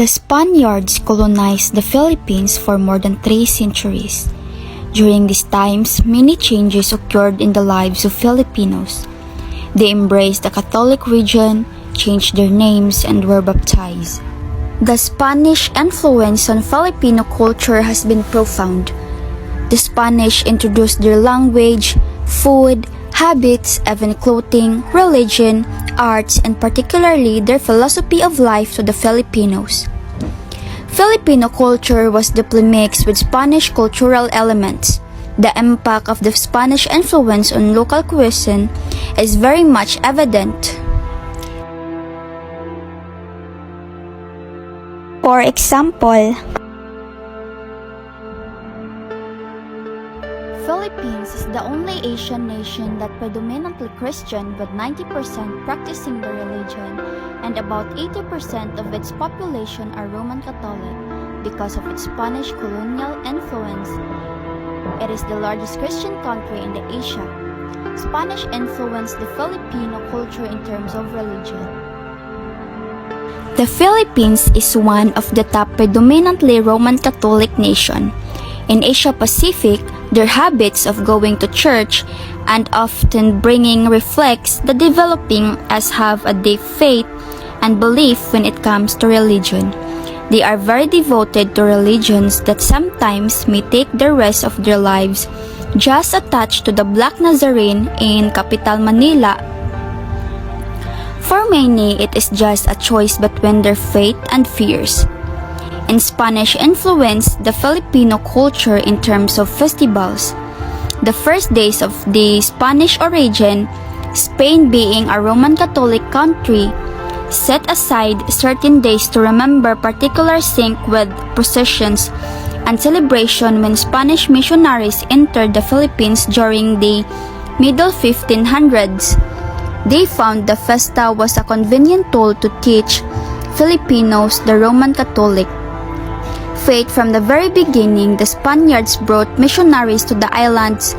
The Spaniards colonized the Philippines for more than 3 centuries. During these times, many changes occurred in the lives of Filipinos. They embraced the Catholic religion, changed their names, and were baptized. The Spanish influence on Filipino culture has been profound. The Spanish introduced their language, food, habits, even clothing, religion, arts, and particularly their philosophy of life to the Filipinos. Filipino culture was deeply mixed with Spanish cultural elements. The impact of the Spanish influence on local cuisine is very much evident. For example, Philippines is the only Asian nation that predominantly Christian with 90% practicing the religion and about 80% of its population are Roman Catholic because of its Spanish colonial influence. It is the largest Christian country in the Asia. Spanish influenced the Filipino culture in terms of religion. The Philippines is one of the top predominantly Roman Catholic nation. In Asia Pacific, their habits of going to church and often bringing reflects the developing as have a deep faith and belief when it comes to religion. They are very devoted to religions that sometimes may take the rest of their lives, just attached to the Black Nazarene in capital Manila. For many, it is just a choice between their faith and fears. In Spanish influence the Filipino culture in terms of festivals. The first days of the Spanish origin, Spain being a Roman Catholic country, set aside certain days to remember particular sync with processions and celebration when Spanish missionaries entered the Philippines during the middle 1500s. They found the festa was a convenient tool to teach Filipinos the Roman Catholic faith. From the very beginning, the Spaniards brought missionaries to the islands.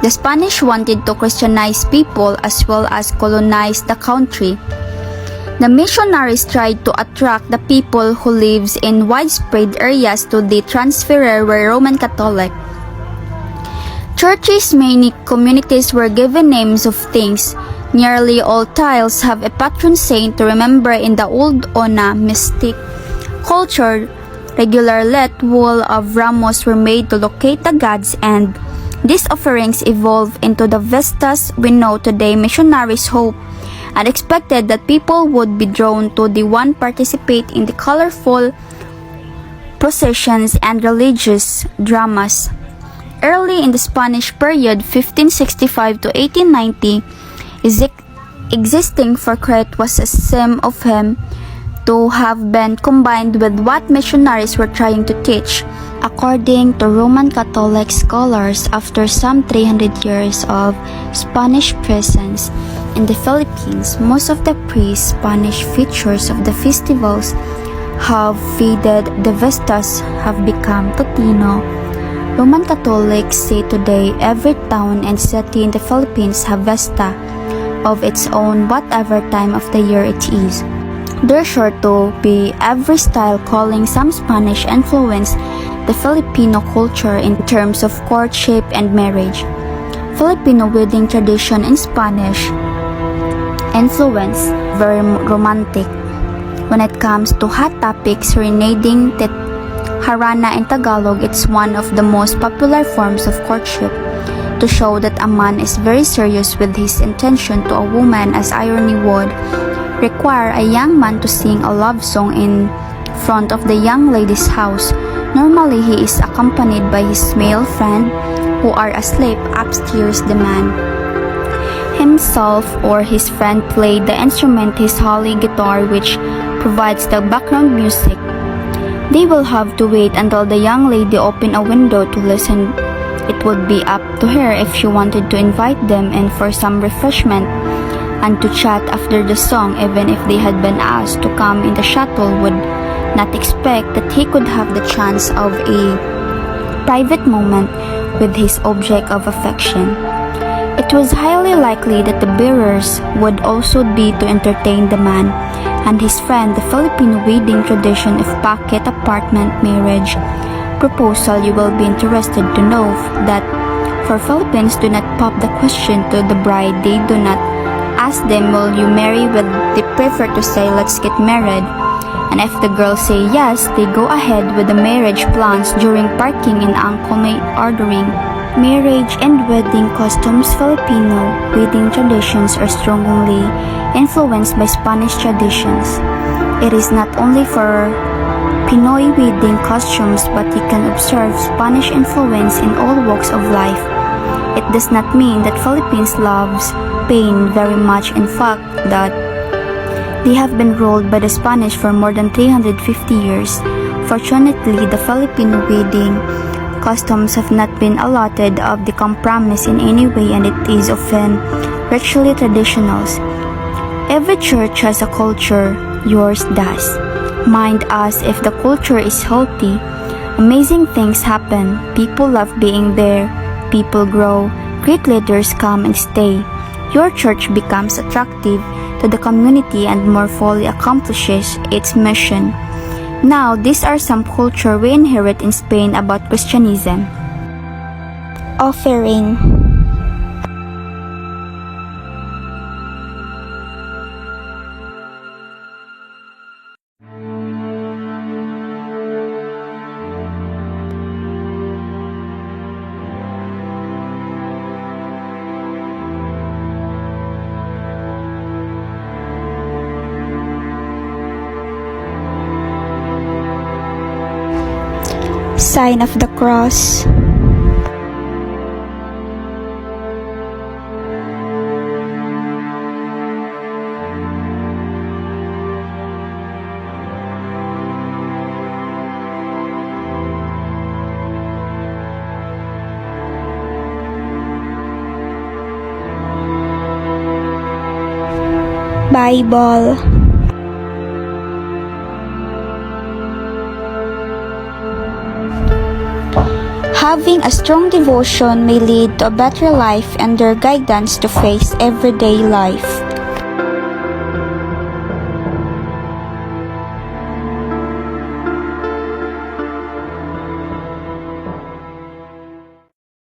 The Spanish wanted to Christianize people as well as colonize the country. The missionaries tried to attract the people who lives in widespread areas to the transferer were Roman Catholic. Churches, many communities were given names of things. Nearly all tiles have a patron saint to remember. In the old Ona mystic culture, regular let wool of ramos were made to locate the gods, and these offerings evolved into the vestas we know today. Missionaries hoped and expected that people would be drawn to the one participate in the colorful processions and religious dramas. Early in the Spanish period, 1565 to 1890, existing for Crete was a sim of him to have been combined with what missionaries were trying to teach. According to Roman Catholic scholars, after some 300 years of Spanish presence in the Philippines, most of the pre-Spanish features of the festivals have faded. The vestas have become Totino. Roman Catholics say today every town and city in the Philippines have vesta of its own whatever time of the year it is. There's sure to be every style calling some Spanish influence the Filipino culture in terms of courtship and marriage. Filipino wedding tradition in Spanish influence very romantic. When it comes to hot topics, serenading harana in Tagalog, it's one of the most popular forms of courtship to show that a man is very serious with his intention to a woman, as irony would require a young man to sing a love song in front of the young lady's house. Normally, he is accompanied by his male friend who are asleep upstairs. The man himself or his friend played the instrument, his holy guitar, which provides the background music. They will have to wait until the young lady opened a window to listen. It would be up to her if she wanted to invite them in for some refreshment and to chat after the song. Even if they had been asked to come in the shuttle, would not expect that he could have the chance of a private moment with his object of affection. It was highly likely that the bearers would also be to entertain the man, and his friend the Philippine wedding tradition of pocket apartment marriage proposal. You will be interested to know that for Philippines do not pop the question to the bride. They do not ask them, will you marry? Well, they prefer to say, let's get married. And if the girls say yes, they go ahead with the marriage plans during parking and uncle may ordering. Marriage and wedding customs. Filipino wedding traditions are strongly influenced by Spanish traditions. It is not only for Pinoy wedding costumes, but you can observe Spanish influence in all walks of life. It does not mean that Philippines loves Spain very much. In fact, that they have been ruled by the Spanish for more than 350 years. Fortunately, the Philippine wedding customs have not been allotted of the compromise in any way, and it is often ritually traditional. Every church has a culture, yours does. Mind us, if the culture is healthy, amazing things happen. People love being there, people grow, great leaders come and stay. Your church becomes attractive to the community and more fully accomplishes its mission. Now, these are some culture we inherit in Spain about Christianism. Offering. Sign of the cross. Bible. Having a strong devotion may lead to a better life and their guidance to face everyday life.